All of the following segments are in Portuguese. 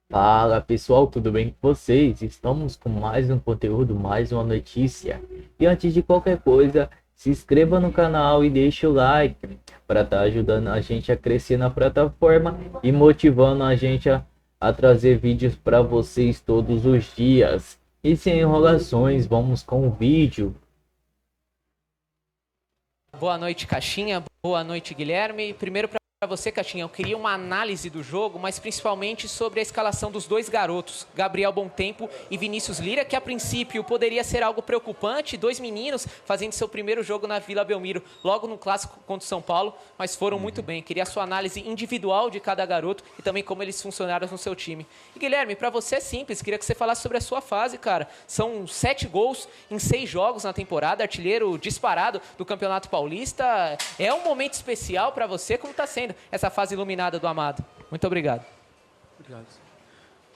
Fala pessoal, tudo bem com vocês? Estamos com mais um conteúdo, mais uma notícia. E antes de qualquer coisa, se inscreva no canal e deixe o like para estar ajudando a gente a crescer na plataforma e motivando a gente a trazer vídeos para vocês todos os dias. E sem enrolações, vamos com o vídeo. Boa noite, Caixinha. Boa noite, Guilherme. Primeiro, para você, Caixinha, eu queria uma análise do jogo, mas principalmente sobre a escalação dos dois garotos, Gabriel Bontempo e Vinícius Lira, que a princípio poderia ser algo preocupante, dois meninos fazendo seu primeiro jogo na Vila Belmiro, logo no clássico contra o São Paulo, mas foram muito bem. Queria a sua análise individual de cada garoto e também como eles funcionaram no seu time. E Guilherme, para você é simples, queria que você falasse sobre a sua fase, cara. São 7 gols em 6 jogos na temporada, artilheiro disparado do Campeonato Paulista. É um momento especial para você, como está sendo essa fase iluminada do Amado. Muito obrigado. Obrigado.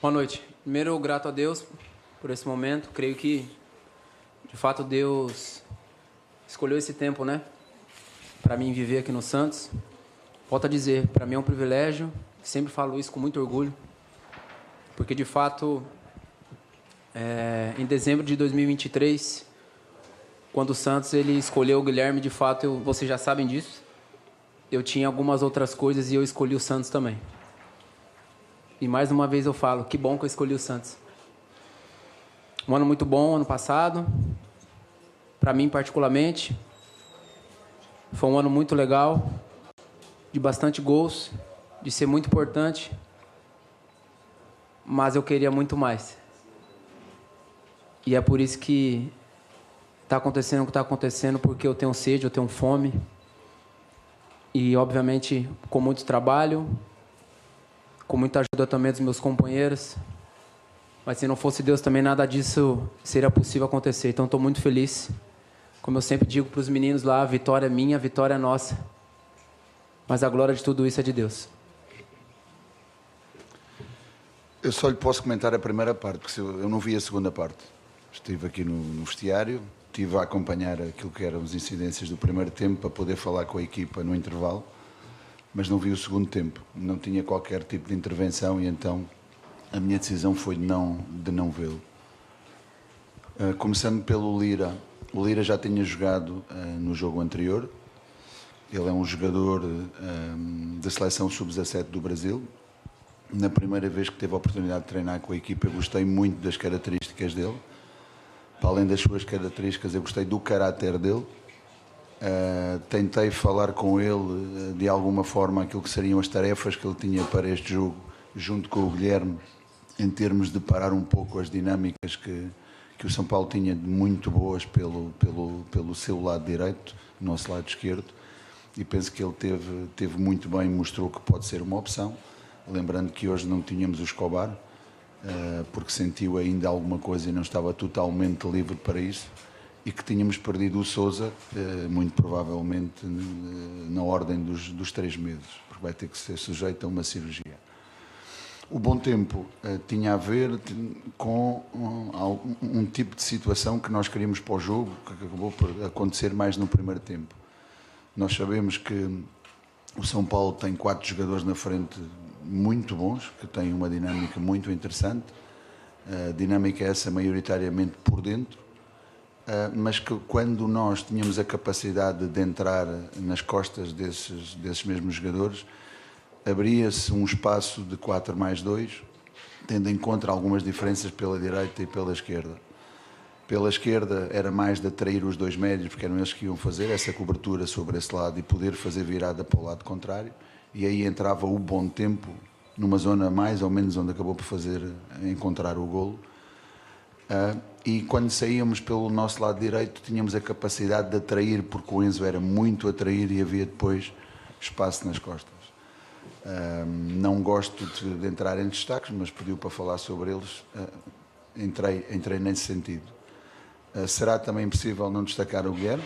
Boa noite. Primeiro, grato a Deus por esse momento. Creio que, de fato, Deus escolheu esse tempo, né? Para mim viver aqui no Santos. Volto a dizer, para mim é um privilégio. Sempre falo isso com muito orgulho. Porque, de fato, em dezembro de 2023, quando o Santos ele escolheu o Guilherme, de fato, vocês já sabem disso. Eu tinha algumas outras coisas e eu escolhi o Santos também. E mais uma vez eu falo, que bom que eu escolhi o Santos. Um ano muito bom, ano passado. Para mim, particularmente. Foi um ano muito legal. De bastante gols. De ser muito importante. Mas eu queria muito mais. E é por isso que está acontecendo o que está acontecendo, porque eu tenho sede, eu tenho fome. E, obviamente, com muito trabalho, com muita ajuda também dos meus companheiros. Mas se não fosse Deus também, nada disso seria possível acontecer. Então, estou muito feliz. Como eu sempre digo para os meninos lá, a vitória é minha, a vitória é nossa. Mas a glória de tudo isso é de Deus. Eu só lhe posso comentar a primeira parte, porque eu não vi a segunda parte. Estive aqui no vestiário. Estive a acompanhar aquilo que eram as incidências do primeiro tempo para poder falar com a equipa no intervalo, mas não vi o segundo tempo. Não tinha qualquer tipo de intervenção e então a minha decisão foi de não vê-lo. Começando pelo Lira. O Lira já tinha jogado no jogo anterior. Ele é um jogador da seleção sub-17 do Brasil. Na primeira vez que teve a oportunidade de treinar com a equipa, eu gostei muito das características dele. Para além das suas características, eu gostei do caráter dele. Tentei falar com ele de alguma forma aquilo que seriam as tarefas que ele tinha para este jogo, junto com o Guilherme, em termos de parar um pouco as dinâmicas que o São Paulo tinha de muito boas pelo seu lado direito, nosso lado esquerdo, e penso que ele teve muito bem, mostrou que pode ser uma opção, lembrando que hoje não tínhamos o Escobar, porque sentiu ainda alguma coisa e não estava totalmente livre para isso, e que tínhamos perdido o Sousa, muito provavelmente na ordem dos 3 meses, porque vai ter que ser sujeito a uma cirurgia. O Bontempo tinha a ver com um tipo de situação que nós queríamos para o jogo, que acabou por acontecer mais no primeiro tempo. Nós sabemos que o São Paulo tem 4 jogadores na frente muito bons, que têm uma dinâmica muito interessante. A dinâmica é essa maioritariamente por dentro, mas que quando nós tínhamos a capacidade de entrar nas costas desses mesmos jogadores, abria-se um espaço de 4+2, tendo em conta algumas diferenças pela direita e pela esquerda. Pela esquerda era mais de atrair os 2 médios, porque eram eles que iam fazer essa cobertura sobre esse lado e poder fazer virada para o lado contrário. E aí entrava o Bontempo, numa zona mais ou menos onde acabou por encontrar o golo. E quando saíamos pelo nosso lado direito, tínhamos a capacidade de atrair, porque o Enzo era muito atrair e havia depois espaço nas costas. Não gosto de entrar em destaques, mas pediu para falar sobre eles. Entrei nesse sentido. Será também possível não destacar o Guilherme,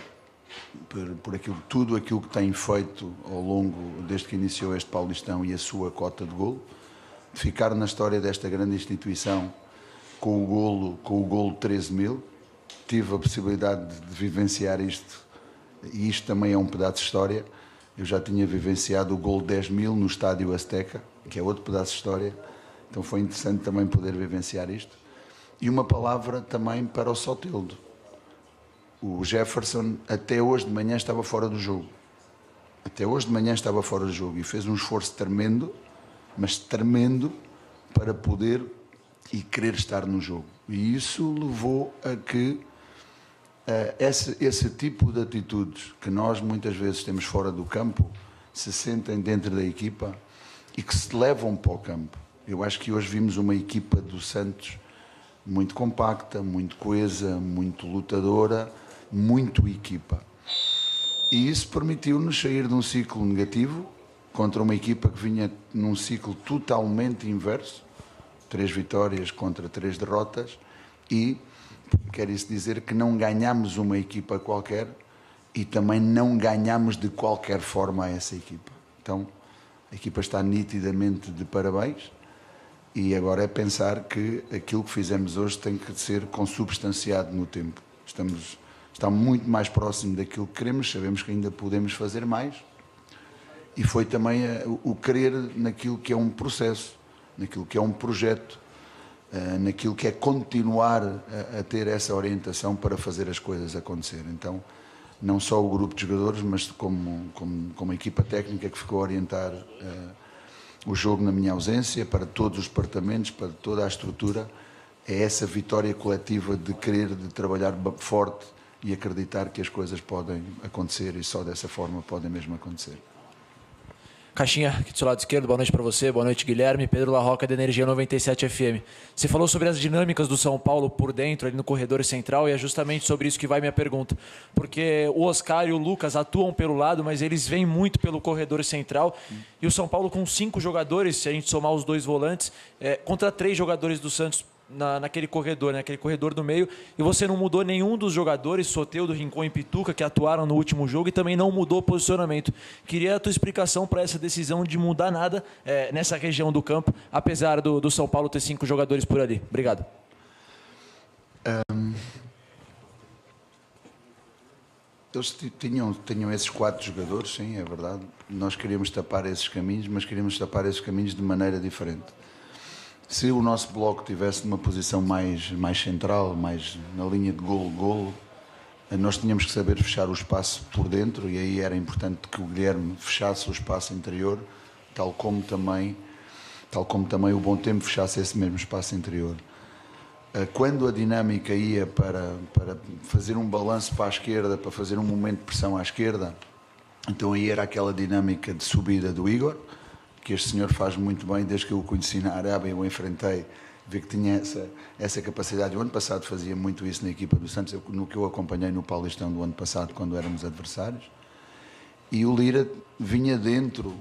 por tudo aquilo que tem feito ao longo, desde que iniciou este Paulistão e a sua cota de golo, de ficar na história desta grande instituição com o golo 13.000. Tive a possibilidade de vivenciar isto, e isto também é um pedaço de história. Eu já tinha vivenciado o golo 10.000 no Estádio Azteca, que é outro pedaço de história, Então foi interessante também poder vivenciar isto. E uma palavra também para o Soteldo. O Jefferson até hoje de manhã estava fora do jogo. Até hoje de manhã estava fora do jogo e fez um esforço tremendo, mas tremendo, para poder e querer estar no jogo. E isso levou a que esse tipo de atitudes que nós muitas vezes temos fora do campo se sentem dentro da equipa e que se levam para o campo. Eu acho que hoje vimos uma equipa do Santos muito compacta, muito coesa, muito lutadora, muito equipa. E isso permitiu-nos sair de um ciclo negativo contra uma equipa que vinha num ciclo totalmente inverso, 3 vitórias contra 3 derrotas, e quer isso dizer que não ganhamos uma equipa qualquer e também não ganhamos de qualquer forma a essa equipa. Então, a equipa está nitidamente de parabéns e agora é pensar que aquilo que fizemos hoje tem que ser consubstanciado no tempo. Está muito mais próximo daquilo que queremos, sabemos que ainda podemos fazer mais e foi também o querer naquilo que é um processo, naquilo que é um projeto, naquilo que é continuar a ter essa orientação para fazer as coisas acontecer. Então, não só o grupo de jogadores, mas como a equipa técnica que ficou a orientar o jogo na minha ausência, para todos os departamentos, para toda a estrutura, é essa vitória coletiva de querer, de trabalhar forte e acreditar que as coisas podem acontecer e só dessa forma podem mesmo acontecer. Caixinha, aqui do seu lado esquerdo, boa noite para você, boa noite Guilherme, Pedro Larroca da Energia 97 FM. Você falou sobre as dinâmicas do São Paulo por dentro, ali no corredor central, e é justamente sobre isso que vai minha pergunta. Porque o Oscar e o Lucas atuam pelo lado, mas eles vêm muito pelo corredor central, e o São Paulo com 5 jogadores, se a gente somar os 2 volantes, contra 3 jogadores do Santos, naquele corredor, né? Aquele corredor do meio, e você não mudou nenhum dos jogadores, Soteldo, Rincon e Pituca, que atuaram no último jogo, e também não mudou o posicionamento. Queria a tua explicação para essa decisão de mudar nada nessa região do campo, apesar do São Paulo ter 5 jogadores por ali. Obrigado. Eles tinham esses 4 jogadores, sim, é verdade. Nós queríamos tapar esses caminhos, mas queríamos tapar esses caminhos de maneira diferente. Se o nosso bloco tivesse numa posição mais central, mais na linha de golo-golo, nós tínhamos que saber fechar o espaço por dentro e aí era importante que o Guilherme fechasse o espaço interior, tal como também o Bom Tempo fechasse esse mesmo espaço interior. Quando a dinâmica ia para fazer um balanço para a esquerda, para fazer um momento de pressão à esquerda, então aí era aquela dinâmica de subida do Igor, que este senhor faz muito bem, desde que eu o conheci na Arábia, eu o enfrentei, vi que tinha essa capacidade. O ano passado fazia muito isso na equipa do Santos, no que eu acompanhei no Paulistão do ano passado, quando éramos adversários. E o Lira vinha dentro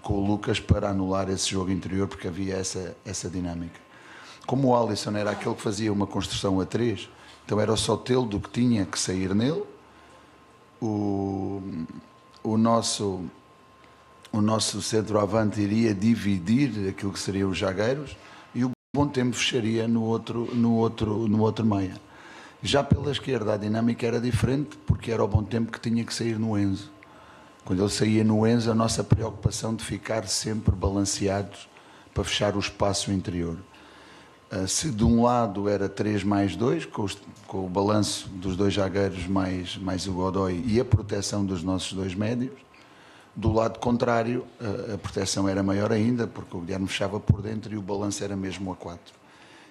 com o Lucas para anular esse jogo interior, porque havia essa dinâmica. Como o Alisson era aquele que fazia uma construção a 3, então era o Soteldo que tinha que sair nele, o nosso centroavante iria dividir aquilo que seriam os zagueiros e o Bom Tempo fecharia no outro meia. Já pela esquerda a dinâmica era diferente, porque era o Bom Tempo que tinha que sair no Enzo. Quando ele saía no Enzo, a nossa preocupação de ficar sempre balanceados para fechar o espaço interior. Se de um lado era 3+2, com o balanço dos 2 zagueiros mais o Godoy e a proteção dos nossos 2 médios, do lado contrário, a proteção era maior ainda, porque o Guilherme fechava por dentro e o balanço era mesmo a 4.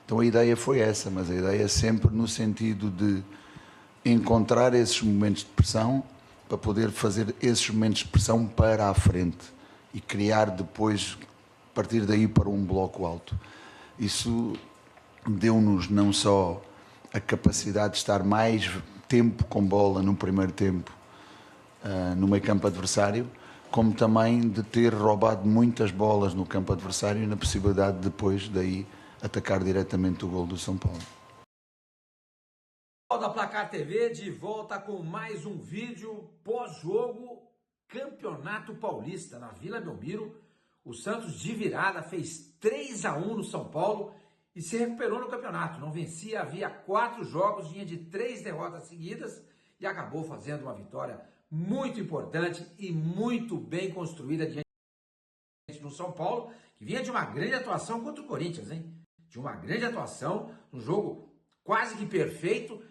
Então a ideia foi essa, mas a ideia sempre no sentido de encontrar esses momentos de pressão para poder fazer esses momentos de pressão para a frente e criar depois, a partir daí, para um bloco alto. Isso deu-nos não só a capacidade de estar mais tempo com bola no primeiro tempo no meio campo adversário, como também de ter roubado muitas bolas no campo adversário e na possibilidade de depois daí atacar diretamente o golo do São Paulo. Da Placar TV de volta com mais um vídeo pós-jogo Campeonato Paulista na Vila Belmiro. O Santos de virada fez 3-1 no São Paulo e se recuperou no campeonato. Não vencia, havia 4 jogos, vinha de 3 derrotas seguidas e acabou fazendo uma vitória muito importante e muito bem construída diante do São Paulo, que vinha de uma grande atuação contra o Corinthians, hein? De uma grande atuação, um jogo quase que perfeito,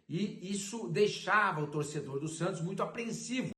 e isso deixava o torcedor do Santos muito apreensivo.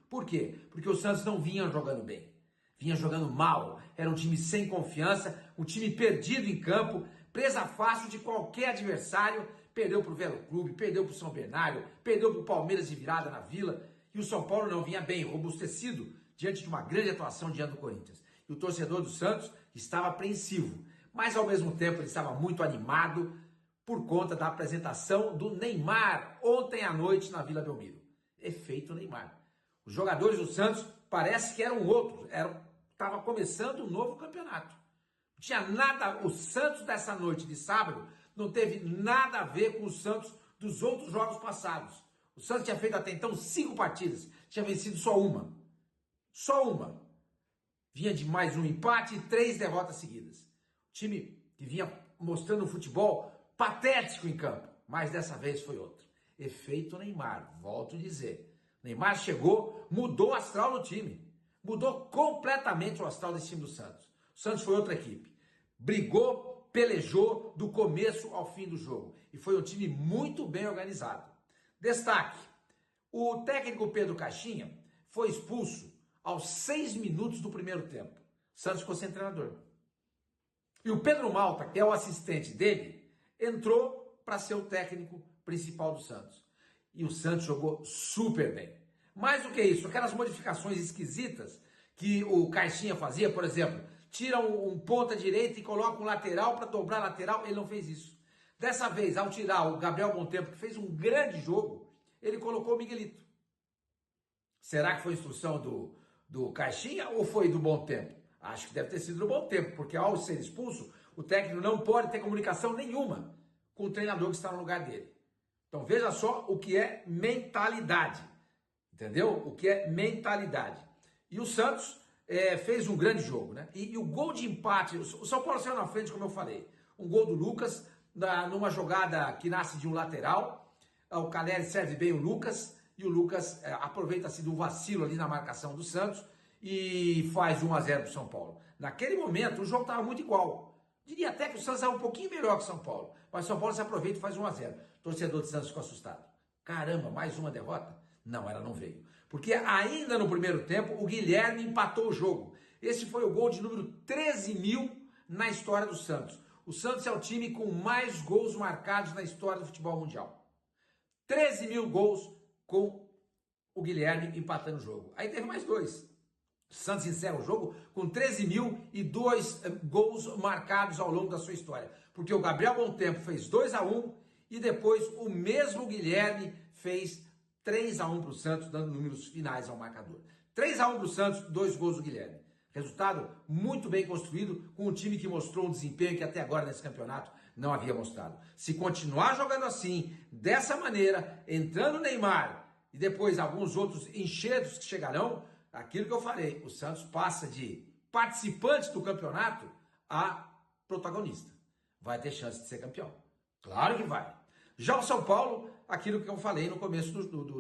Por quê? Porque o Santos não vinha jogando bem, vinha jogando mal, era um time sem confiança, um time perdido em campo, presa fácil de qualquer adversário, perdeu para o Velo Clube, perdeu para o São Bernardo, perdeu para o Palmeiras de virada na Vila, e o São Paulo não vinha bem, robustecido, diante de uma grande atuação diante do Corinthians. E o torcedor do Santos estava apreensivo, mas ao mesmo tempo ele estava muito animado por conta da apresentação do Neymar ontem à noite na Vila Belmiro. Efeito Neymar. Os jogadores do Santos parece que eram outros, estava começando um novo campeonato. Não tinha nada, o Santos dessa noite de sábado não teve nada a ver com o Santos dos outros jogos passados. O Santos tinha feito até então 5 partidas, tinha vencido só uma. Só uma. Vinha de mais um empate e 3 derrotas seguidas. O time que vinha mostrando um futebol patético em campo, mas dessa vez foi outro. Efeito Neymar, volto a dizer. Neymar chegou, mudou o astral do time. Mudou completamente o astral desse time do Santos. O Santos foi outra equipe. Brigou, pelejou do começo ao fim do jogo. E foi um time muito bem organizado. Destaque, o técnico Pedro Caixinha foi expulso aos 6 minutos do primeiro tempo. O Santos ficou sem treinador. E o Pedro Malta, que é o assistente dele, entrou para ser o técnico principal do Santos. E o Santos jogou super bem. Mais do que isso, aquelas modificações esquisitas que o Caixinha fazia, por exemplo, tira um ponta direita e coloca um lateral para dobrar a lateral, ele não fez isso. Dessa vez, ao tirar o Gabriel Montempo, que fez um grande jogo, ele colocou o Miguelito. Será que foi instrução do Caixinha ou foi do Bom Tempo? Acho que deve ter sido do Bom Tempo, porque ao ser expulso, o técnico não pode ter comunicação nenhuma com o treinador que está no lugar dele. Então veja só o que é mentalidade, entendeu? O que é mentalidade. E o Santos fez um grande jogo, né? E o gol de empate, o São Paulo saiu na frente, como eu falei. Um gol do Lucas, numa jogada que nasce de um lateral. O Caleri serve bem o Lucas, e o Lucas aproveita-se do vacilo ali na marcação do Santos e faz 1-0 para o São Paulo. Naquele momento, o jogo estava muito igual. Diria até que o Santos é um pouquinho melhor que o São Paulo, mas o São Paulo se aproveita e faz 1-0. O torcedor do Santos ficou assustado. Caramba, mais uma derrota? Não, ela não veio. Porque ainda no primeiro tempo, o Guilherme empatou o jogo. Esse foi o gol de número 13.000 na história do Santos. O Santos é o time com mais gols marcados na história do futebol mundial. 13.000 gols com o Guilherme empatando o jogo. Aí teve mais 2. O Santos encerra o jogo com 13.002 gols marcados ao longo da sua história. Porque o Gabriel Montempo fez 2-1 e depois o mesmo Guilherme fez 3-1 para o Santos, dando números finais ao marcador. 3-1 para o Santos, 2 gols do Guilherme. Resultado muito bem construído, com um time que mostrou um desempenho que até agora nesse campeonato não havia mostrado. Se continuar jogando assim, dessa maneira, entrando o Neymar e depois alguns outros enxertos que chegarão, aquilo que eu falei, o Santos passa de participante do campeonato a protagonista. Vai ter chance de ser campeão. Claro que vai. Já o São Paulo, aquilo que eu falei no começo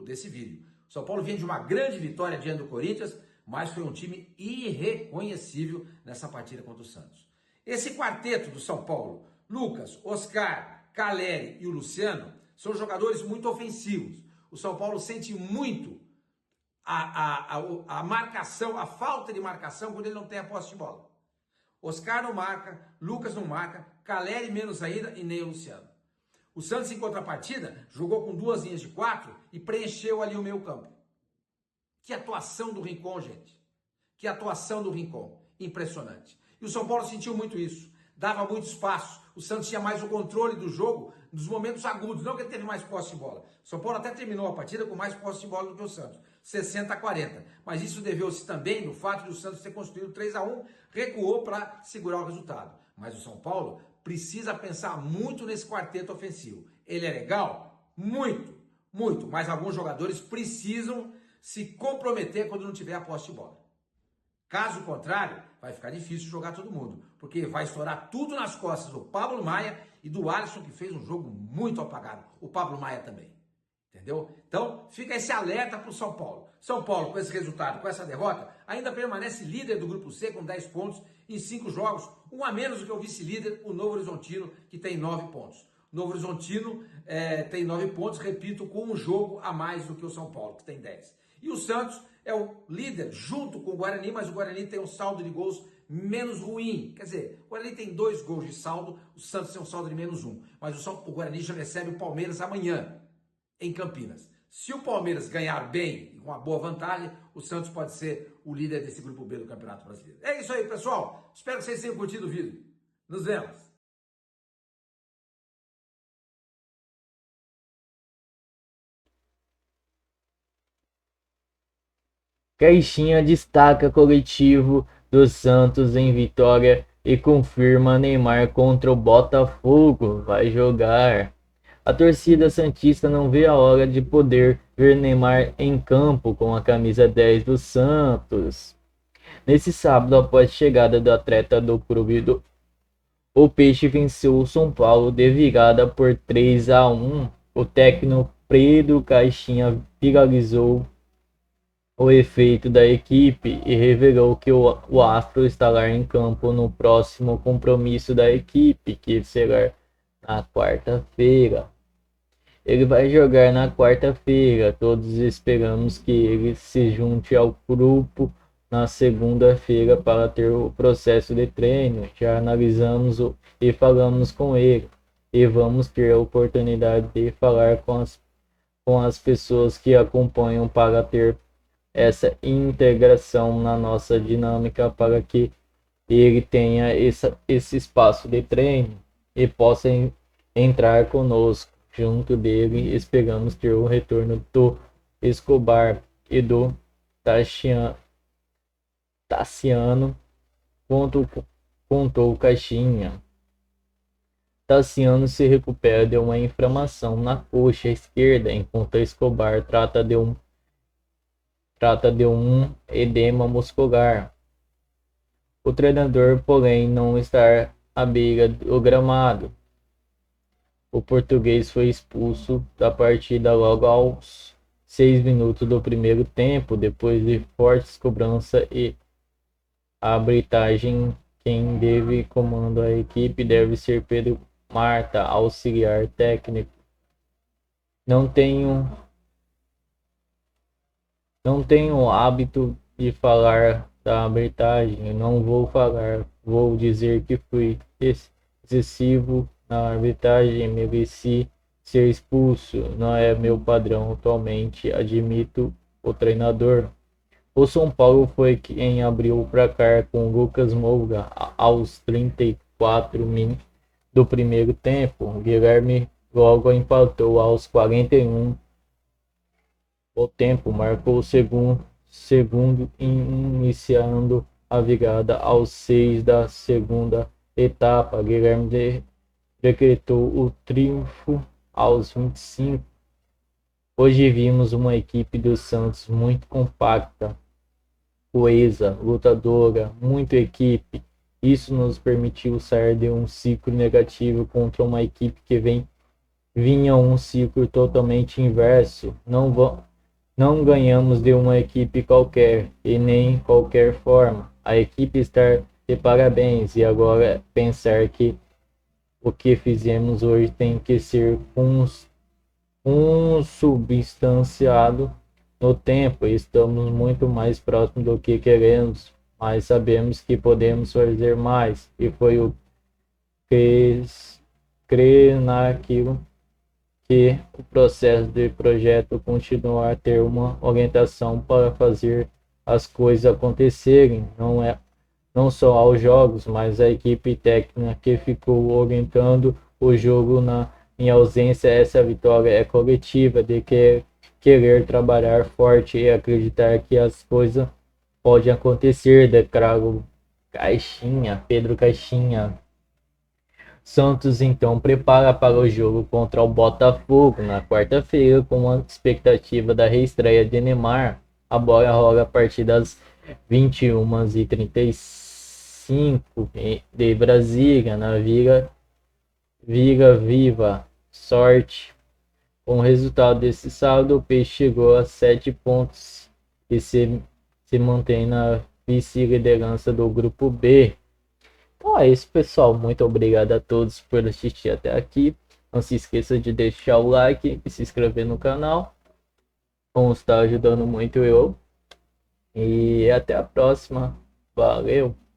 desse vídeo. O São Paulo vinha de uma grande vitória diante do Corinthians, mas foi um time irreconhecível nessa partida contra o Santos. Esse quarteto do São Paulo, Lucas, Oscar, Caleri e o Luciano, são jogadores muito ofensivos. O São Paulo sente muito a marcação, a falta de marcação quando ele não tem a posse de bola. Oscar não marca, Lucas não marca, Caleri menos ainda e nem o Luciano. O Santos, em contrapartida, jogou com 2 linhas de 4 e preencheu ali o meio campo. Que atuação do Rincon, gente. Que atuação do Rincon. Impressionante. E o São Paulo sentiu muito isso. Dava muito espaço. O Santos tinha mais o controle do jogo nos momentos agudos. Não que ele teve mais posse de bola. O São Paulo até terminou a partida com mais posse de bola do que o Santos. 60-40. Mas isso deveu-se também no fato de o Santos ter construído 3-1. Recuou para segurar o resultado. Mas o São Paulo precisa pensar muito nesse quarteto ofensivo. Ele é legal? Muito. Muito. Mas alguns jogadores precisam se comprometer quando não tiver a posse de bola. Caso contrário, vai ficar difícil jogar todo mundo, porque vai estourar tudo nas costas do Pablo Maia e do Alisson, que fez um jogo muito apagado. O Pablo Maia também. Entendeu? Então, fica esse alerta para o São Paulo. São Paulo, com esse resultado, com essa derrota, ainda permanece líder do Grupo C com 10 pontos em 5 jogos, um a menos do que o vice-líder, o Novo Horizontino, que tem 9 pontos. O Novo Horizontino tem 9 pontos, repito, com um jogo a mais do que o São Paulo, que tem 10. E o Santos é o líder junto com o Guarani, mas o Guarani tem um saldo de gols menos ruim. Quer dizer, o Guarani tem 2 gols de saldo, o Santos tem um saldo de menos 1. Mas o Guarani já recebe o Palmeiras amanhã, em Campinas. Se o Palmeiras ganhar bem e com uma boa vantagem, o Santos pode ser o líder desse grupo B do Campeonato Brasileiro. É isso aí, pessoal. Espero que vocês tenham curtido o vídeo. Nos vemos. Caixinha destaca coletivo do Santos em vitória e confirma Neymar contra o Botafogo. Vai jogar. A torcida santista não vê a hora de poder ver Neymar em campo com a camisa 10 do Santos. Nesse sábado, após a chegada do atleta do clube, o Peixe venceu o São Paulo de virada por 3-1. O técnico Pedro Caixinha viralizou o efeito da equipe e revelou que o astro estará em campo no próximo compromisso da equipe, que será na quarta-feira. Ele vai jogar na quarta-feira. Todos esperamos que ele se junte ao grupo na segunda-feira para ter o processo de treino. Já analisamos e falamos com ele. E vamos ter a oportunidade de falar com as pessoas que acompanham para ter essa integração na nossa dinâmica para que ele tenha esse espaço de treino e possa entrar conosco. Junto dele, esperamos ter o retorno do Escobar e do Tassiano, contou Caixinha. Tassiano se recupera de uma inflamação na coxa esquerda, enquanto Escobar trata de um edema muscular. O treinador, porém, não está à beira do gramado. O português foi expulso da partida logo aos 6 minutos do primeiro tempo, depois de fortes cobranças e arbitragem. Quem deve comandar a equipe deve ser Pedro Marta, auxiliar técnico. Não tenho o hábito de falar da arbitragem, não vou falar, vou dizer que fui excessivo na arbitragem, mereci ser expulso, não é meu padrão atualmente, admito o treinador. O São Paulo foi quem abriu o placar com Lucas Moura aos 34 minutos do primeiro tempo. Guilherme logo empatou aos 41. O tempo marcou o segundo iniciando a virada aos 6 da segunda etapa. Guilherme decretou o triunfo aos 25. Hoje vimos uma equipe do Santos muito compacta, coesa, lutadora, muito equipe. Isso nos permitiu sair de um ciclo negativo contra uma equipe que vinha um ciclo totalmente inverso. Não ganhamos de uma equipe qualquer e nem qualquer forma. A equipe está de parabéns e agora pensar que o que fizemos hoje tem que ser consubstanciado no tempo. Estamos muito mais próximos do que queremos, mas sabemos que podemos fazer mais. E foi o crer naquilo que o processo de projeto continuar a ter uma orientação para fazer as coisas acontecerem. Não só aos jogos, mas a equipe técnica que ficou orientando o jogo em ausência. Essa vitória é coletiva, de querer trabalhar forte e acreditar que as coisas podem acontecer, declarou Pedro Caixinha. Santos então prepara para o jogo contra o Botafogo na quarta-feira com a expectativa da reestreia de Neymar. A bola rola a partir das 21h35 de Brasília, na Vila Viva Sorte. Com o resultado desse sábado, o Peixe chegou a 7 pontos e se se mantém na vice-liderança do grupo B. Então é isso, pessoal. Muito obrigado a todos por assistir até aqui. Não se esqueça de deixar o like e se inscrever no canal. Vão estar ajudando muito eu. E até a próxima. Valeu!